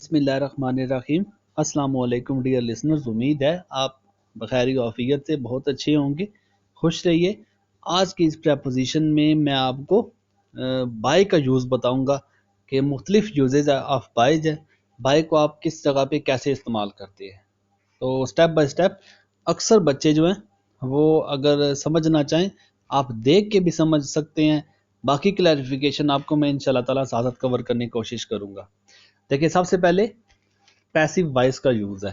बिस्मिल्लाहिर्रहमानिर्रहीम। अस्सलाम वालेकुम डियर लिसनर्स, उम्मीद है आप बखैर आफियत से बहुत अच्छे होंगे, खुश रहिए। आज की इस प्रपोजिशन में मैं आपको बाय का यूज़ बताऊंगा कि मुख्तलिफ यूजेज ऑफ बाय है। बाय को आप किस जगह पे कैसे इस्तेमाल करते हैं। तो स्टेप बाय स्टेप अक्सर बच्चे जो हैं वो अगर समझना चाहें आप देख के भी समझ सकते हैं। बाकी क्लैरिफिकेशन आपको मैं इंशाल्लाह ताला साथ कवर करने की कोशिश करूंगा। देखिए, सबसे पहले पैसिव वॉइस का यूज़ है।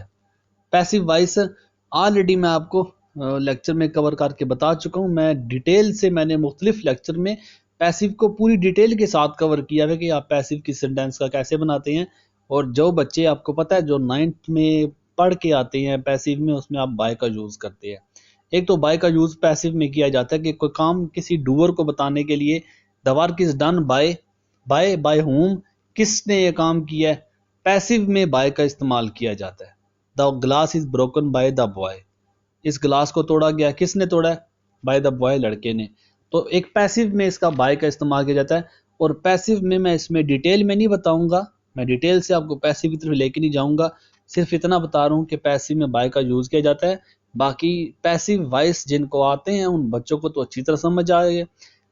पैसिव वॉइस ऑलरेडी मैं आपको लेक्चर में कवर करके बता चुका हूँ। मैं डिटेल से मैंने मुख्तलिफ लेक्चर में पैसिव को पूरी डिटेल के साथ कवर किया है कि आप पैसिव की सेंटेंस का कैसे बनाते हैं। और जो बच्चे आपको पता है जो 9th में पढ़ के आते हैं पैसिव में, उसमें आप बाय का यूज़ करते हैं। एक तो बाय का यूज़ पैसिव में किया जाता है कि कोई काम किसी डूअर को बताने के लिए the work is done by by by home, किसने ये काम किया है। पैसिव में बाय का इस्तेमाल किया जाता है। The glass is broken by the boy, इस ग्लास को तोड़ा गया, किसने तोड़ा है, बाय द बॉय, लड़के ने। तो एक पैसिव में इसका बाय का इस्तेमाल किया जाता है। और पैसिव में मैं इसमें डिटेल में नहीं बताऊंगा, मैं डिटेल से आपको पैसिव की तरफ लेके नहीं जाऊंगा। सिर्फ इतना बता रहा हूँ कि पैसिव में बाय का यूज किया जाता है। बाकी पैसिव वॉइस जिनको आते हैं उन बच्चों को तो अच्छी तरह समझ आएगा।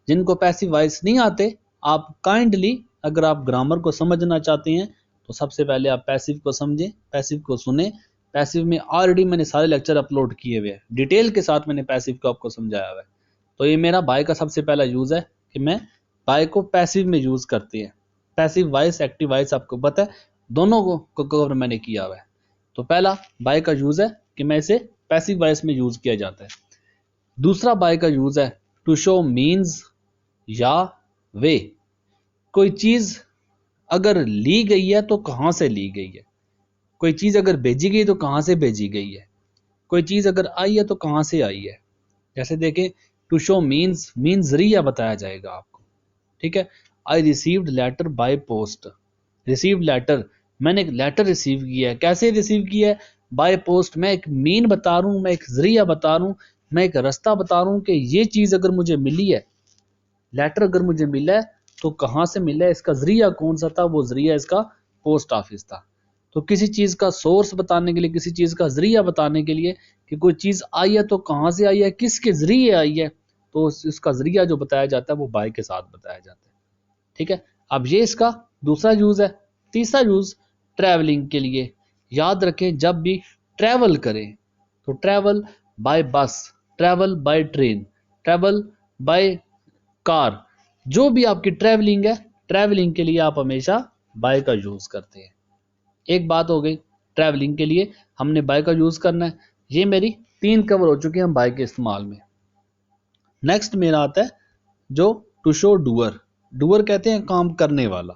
जिनको पैसिव वॉइस नहीं आते, आप काइंडली अगर आप ग्रामर को समझना चाहते हैं तो सबसे पहले आप पैसिव को समझें, पैसिव को सुने। पैसिव में ऑलरेडी मैंने सारे लेक्चर अपलोड किए हुए हैं, डिटेल के साथ मैंने पैसिव को आपको समझाया हुआ है। तो ये मेरा बाय का सबसे पहला यूज़ है कि मैं बाय को पैसिव में यूज़ करते हैं। पैसिव वॉइस, एक्टिव वॉइस आपको पता है, दोनों को कवर मैंने किया हुआ है। तो पहला बाय का यूज़ है कि मैं इसे पैसिव वॉइस में यूज़ किया जाता है। दूसरा बाय का यूज़ है टू शो मीन्स या वे। कोई चीज़ अगर ली गई है तो कहाँ से ली गई है, कोई चीज़ अगर भेजी गई तो कहाँ से भेजी गई है, कोई चीज़ अगर आई है तो कहाँ से आई है। जैसे देखें, टू शो मीन्स जरिया बताया जाएगा आपको, ठीक है। I received letter by post, received letter, मैंने एक लेटर रिसीव किया है। कैसे रिसीव किया है, बाय पोस्ट। मैं एक मीन बता रहा हूँ, मैं एक जरिया बता रहा हूँ, मैं एक रास्ता बता रहा हूँ कि ये चीज़ अगर मुझे मिली है, लेटर अगर मुझे मिला है तो कहाँ से मिला है, इसका जरिया कौन सा था, वो जरिया इसका पोस्ट ऑफिस था। तो किसी चीज़ का सोर्स बताने के लिए, किसी चीज़ का जरिया बताने के लिए कि कोई चीज़ आई है तो कहाँ से आई है, किसके जरिए आई है, तो उसका जरिया जो बताया जाता है वो बाय के साथ बताया जाता है, ठीक है। अब ये इसका दूसरा यूज़ है। तीसरा यूज़ ट्रैवलिंग के लिए। याद रखें, जब भी ट्रैवल करें तो ट्रैवल बाय बस, travel by train, travel by car, जो भी आपकी ट्रैवलिंग है, ट्रैवलिंग के लिए आप हमेशा बाय का यूज़ करते हैं। एक बात हो गई, ट्रैवलिंग के लिए हमने बाय का यूज़ करना है। ये मेरी 3 कवर हो चुके हैं बाय के इस्तेमाल में। नेक्स्ट मेरा आता है जो टू शो डूअर। डूअर कहते हैं काम करने वाला।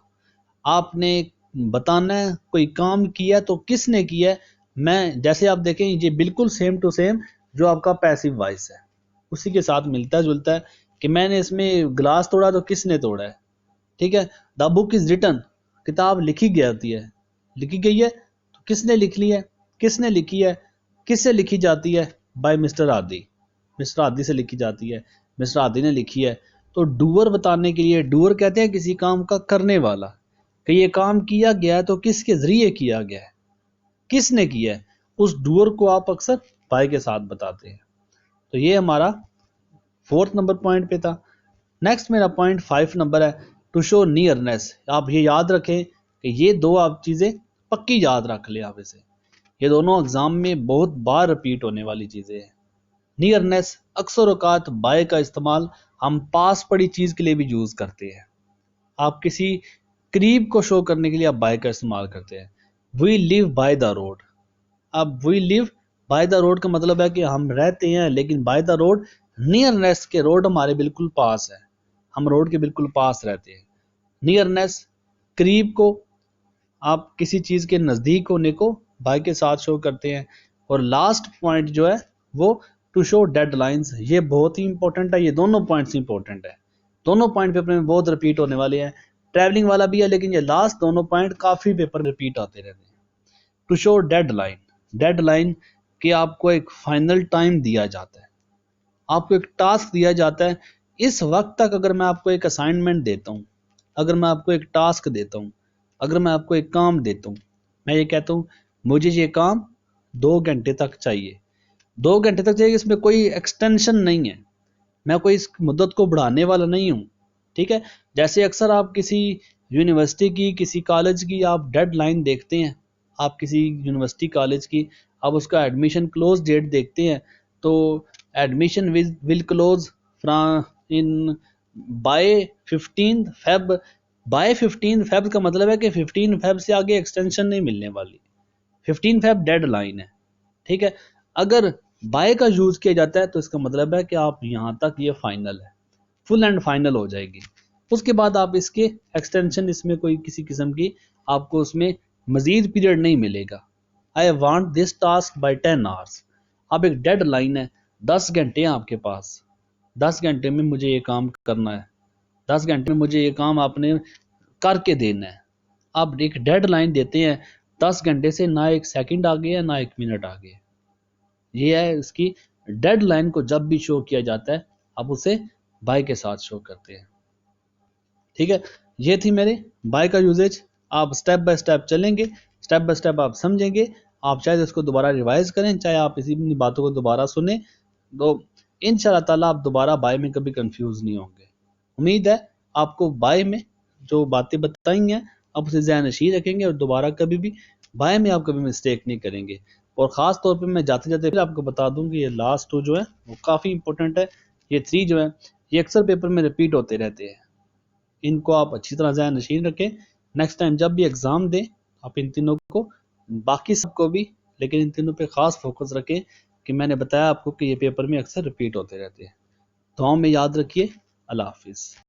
आपने बताना है कोई काम किया तो किसने किया है। मैं जैसे आप देखें, ये बिल्कुल सेम टू सेम जो आपका पैसिव वॉइस है उसी के साथ मिलता जुलता है कि मैंने इसमें ग्लास तोड़ा तो किसने तोड़ा है, ठीक है। द बुक इज रिटन, किताब लिखी जाती है, लिखी गई है तो किसने लिख ली है, किसने लिखी है, किससे लिखी जाती है, बाय मिस्टर आदि, मिस्टर आदि से लिखी जाती है, मिस्टर आदि ने लिखी है। तो डूअर बताने के लिए, डूअर कहते हैं किसी काम का करने वाला, कि ये काम किया गया है तो किसके जरिए किया गया है, किसने किया है, उस डूअर को आप अक्सर बाय के साथ बताते हैं। तो ये हमारा 4th नंबर पॉइंट पे था। नेक्स्ट मेरा पॉइंट 5 नंबर है टू शो नियरनेस। आप ये याद रखें कि ये दो आप चीज़ें पक्की याद रख ले आप इसे, ये दोनों एग्जाम में बहुत बार रिपीट होने वाली चीज़ें हैं। नियरनेस, अक्सर औकात बाय का इस्तेमाल हम पास पड़ी चीज़ के लिए भी यूज़ करते हैं। आप किसी करीब को शो करने के लिए आप बाय का इस्तेमाल करते हैं। We live by the road. अब we live by the road का मतलब है कि हम रहते हैं लेकिन बाय द रोड, नियरनेस के रोड हमारे बिल्कुल पास है, हम रोड के बिल्कुल पास रहते हैं। नियरनेस, करीब को, आप किसी चीज़ के नज़दीक होने को बाय के साथ शो करते हैं। और लास्ट पॉइंट जो है वो टू शो डेडलाइंस। ये बहुत ही इंपॉर्टेंट है, ये दोनों पॉइंट्स इंपॉर्टेंट है, दोनों पॉइंट पेपर में बहुत रिपीट होने वाले हैं। ट्रैवलिंग वाला भी है लेकिन ये लास्ट दोनों पॉइंट काफ़ी पेपर में रिपीट आते रहते हैं। टू शो डेडलाइन, डेडलाइन कि आपको एक फाइनल टाइम दिया जाता है, आपको एक टास्क दिया जाता है, इस वक्त तक अगर मैं आपको एक असाइनमेंट देता हूँ, अगर मैं आपको एक टास्क देता हूँ, अगर मैं आपको एक काम देता हूँ मैं ये कहता हूँ मुझे ये काम 2 घंटे तक चाहिए, 2 घंटे तक चाहिए, इसमें कोई एक्सटेंशन नहीं है, मैं कोई इस मुद्दत को बढ़ाने वाला नहीं हूँ। ठीक है, जैसे अक्सर आप किसी यूनिवर्सिटी की, किसी कॉलेज की आप डेडलाइन देखते हैं, आप किसी यूनिवर्सिटी कॉलेज की आप उसका एडमिशन क्लोज डेट देखते हैं, तो admission will close from in by 15 Feb. By 15 Feb का मतलब है कि 15 फेब से आगे एक्सटेंशन नहीं मिलने वाली, 15 फेब डेडलाइन है। ठीक है, अगर बाय का यूज किया जाता है तो इसका मतलब है कि आप यहाँ तक ये फाइनल है, फुल एंड फाइनल हो जाएगी। उसके बाद आप इसके एक्सटेंशन, इसमें कोई किसी किस्म की आपको उसमें मजीद पीरियड नहीं मिलेगा। I want this task by 10 hours. अब एक डेड लाइन है, 10 घंटे हैं आपके पास, 10 घंटे में मुझे ये काम करना है, 10 घंटे में मुझे ये काम आपने करके देना है। आप एक डेड लाइन देते हैं, 10 घंटे से ना एक सेकंड आगे है ना एक मिनट आगे है। ये है इसकी डेडलाइन को जब भी शो किया जाता है आप उसे बाय के साथ शो करते हैं। ठीक है, ये थी मेरे बाय का यूजेज। आप स्टेप बाय स्टेप चलेंगे, स्टेप बाय स्टेप आप समझेंगे, आप चाहे इसको दोबारा रिवाइज करें, चाहे आप इसी बातों को दोबारा सुने, तो इंशाल्लाह ताला आप दोबारा बाय में कभी कंफ्यूज नहीं होंगे। उम्मीद है आपको बाय में जो बातें बताई हैं आप उसे ज़हन नशीं रखेंगे और दोबारा कभी भी बाय में आप कभी मिस्टेक नहीं करेंगे। और ख़ास तौर पे मैं जाते जाते आपको बता दूं कि ये लास्ट 2 जो है वो काफ़ी इंपॉर्टेंट है। ये 3 जो है ये अक्सर पेपर में रिपीट होते रहते हैं, इनको आप अच्छी तरह ज़हन नशीन रखें। नेक्स्ट टाइम जब भी एग्ज़ाम दें आप इन तीनों को, बाकी सबको भी, लेकिन इन तीनों पे ख़ास फोकस रखें कि मैंने बताया आपको कि ये पेपर में अक्सर रिपीट होते रहते हैं। दुआओं में याद रखिए। अल्लाह हाफिज़।